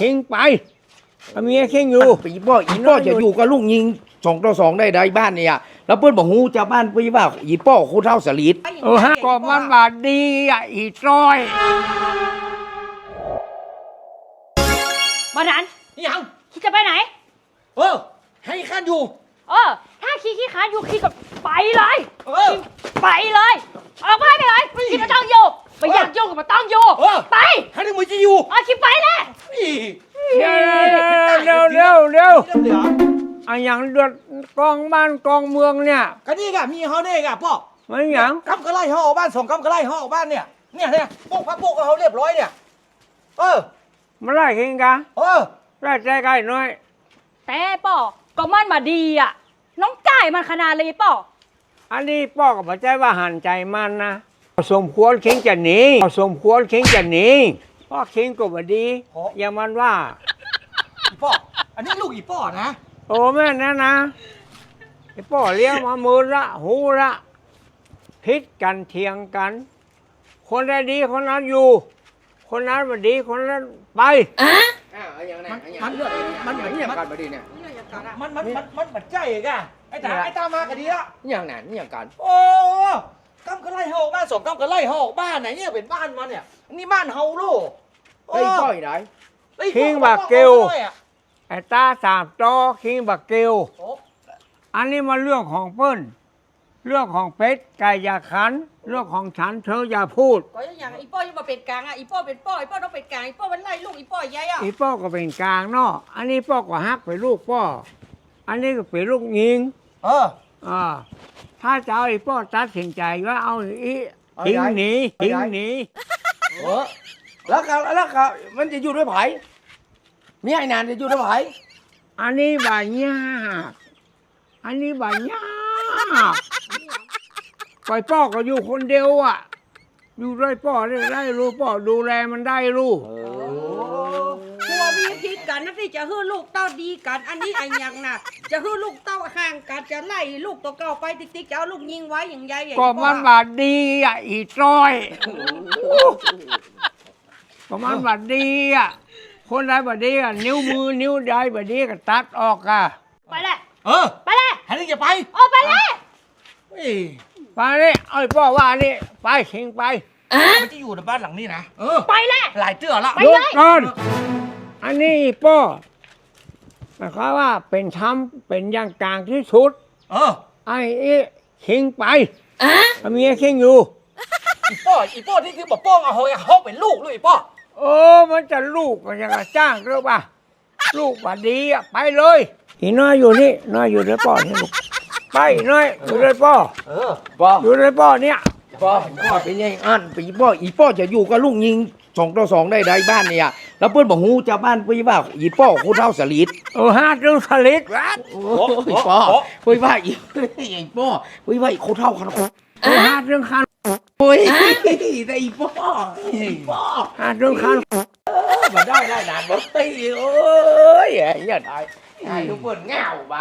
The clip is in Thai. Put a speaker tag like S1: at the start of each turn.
S1: คิงไปเมียคิงอยู่
S2: อีป้อจะอยู่กับลูกยิง2-2ได้บ้านเนี่ยแล้วเปิ้นบอกฮู้จะบ้านพี่ว่าอีป้อคู่เท่าสลิด
S1: ฮะก็มันบาดดีอ่ะอีจ้อย
S3: มาดัน
S2: ยัง
S3: คิดจะไปไหน
S2: ให้ข้าอยู่
S3: ถ้าขี้ค้านอยู่ขี้ก็ไปเลยไปเลย ออกไปเลยขี้มาต้องอยู่ไม่อยากยุ่งกับมาต้องอยู่ไป
S2: ข้าได้มือจะอยู่
S3: ขี้ไปเลย
S1: เร็วอันอย่างเดือดกองบ้านกองเมืองเนี่ย
S2: ก็นี่กะมีเขาเนี่ยกะพ่อ
S1: ไม่อย่าง
S2: กำกระไล่ห่อบ้าน2 กำกระไล่ห่อบ้านเนี่ยโป๊กพักโป๊กเขาเรียบร้อยเนี่ย
S1: มาไล่คิงกะไล่ใจใกล้น้อย
S3: แต่ป่อก็มันมาดีอ่ะน้องจ่ายมันขนาดเลยป่อ
S1: อันนี้ป้อกับปัจจัยว่าหันใจมันนะสมควรคิงจะหนีสมควรคิงจะหนีพ่อคิงก็บดีอย่างมันว่า
S2: อีป้ออันนี้ลูกอีป้อนะ
S1: โอ้แม่นะไอ้ป้อเลี้ยงมามือละหูละพิษกันเทียงกัน คนใดดีคนนั้นอยู่คนนั้นบดีคนนั้นไป
S2: มันเหมือนอย่างกันบดีเนี่ยมันปัจจัยกันไอ้ตามากันดีละอย่างนั้นอย่างกันโอ้กำกระไล่ห่อบ้าน2 กำกระไล่ห่อบ้านไหนเนี่ยเป็นบ้านมันเนี่ยนี่บ้านเฮาลูกไอ้ป้อยไหน
S1: คิงบักเกลไอ้ตา3 จอคิงบักเกลอันนี้มาเรื่องของเปิ้ลเรื่องของเป็ดไก่อย่าขันเรื่องของฉันเธออย่าพูด
S3: ก็อย่างอีป้อยังมาเป็นกลางอ่ะอีป้อเป็นป้ออีป้อต้องเป็นกลางอีป้อมันไล่ลูกอีป้อใหญ่อ่ะ
S1: อีป้อก็เป็นกลางเนาะอันนี้ป้อก็ฮักไปลูกป้ออันนี้ก็เป็นลูกยิงถ้าจะเอาอีป้อตัดสินใจว่าเอาอีทิ้งหนี
S2: แล้วมันจะอยู่ด้วยไผ่มีไอ้นานจะอยู่ด้วยไผ่
S1: อันนี้บ่ายากอันนี้บ่ายากปล่อยป้อก็อยู่คนเดียวอ่ะอยู่ด้วยป้อได้รู้ป้อดูแลมันได้รู้
S3: กลัวมีพิษกันนะที่จะฮื้อลูกเต้าดีกันอันนี้ไอ้ยังน่ะจะฮื้อลูกเต้าห่างกันจะไล่ลูกตัวเก่าไปติ๊กจะเอาลูกยิงไว้อย่างใหญ่
S1: ก็มันบาดดีอ่ะอีจ้อยก็มันบาดดีอ่ะคนใดบาดดีอ่ะนิ้วมือนิ้วใดบาดดีก็ตัดออกอ่ะ
S3: ไปเลยไปเลย
S2: ฮันนี่จะไป
S3: ไปเลย
S1: ไปนี่ไอ้ป้อว่านี่ไปคิงไป
S2: มันจะอยู่ในบ้านหลังนี้นะ
S3: ไปเลย
S2: หลายเตื้อละ
S1: ไปเลยอันนี้ป้อหมายความว่าเป็นช้ำเป็นอย่างกลางที่สุดไอ้คิงไปเมียคิงอยู่
S2: อีป้อที่คือบอกป้องเอาเขาเป็นลูกเลยป้อ
S1: มันจะลูกมันจะจ้างหรือเปล่าลูกว่าดีอ่ะไปเลยอีน้อยอยู่นี่น้อยอยู่ในป้อนี่ลูกไปน้อยอยู่ในป้ออยู่ในป้อเนี่ย
S2: ป้อเป็นยังอันอีป้อจะอยู่กับลูกยิง2-2ได้บ้านเนี่ยแล้วเปิ้นบอกฮู้จะบ้านพี่ว่าอีป้อคู่เท่าสลิด
S1: 5 เท่าสลิด
S2: ป้อพี่ว่าอีป้อพี่ว่าคู่เท่ากัน
S1: 5 เรื่องคัน
S2: โอ้ยแต่อีป้อ
S1: 5 เรื่องคัน
S2: มาได้นานบ่โอ้ยอย่าได้ทุกคนเงาบ่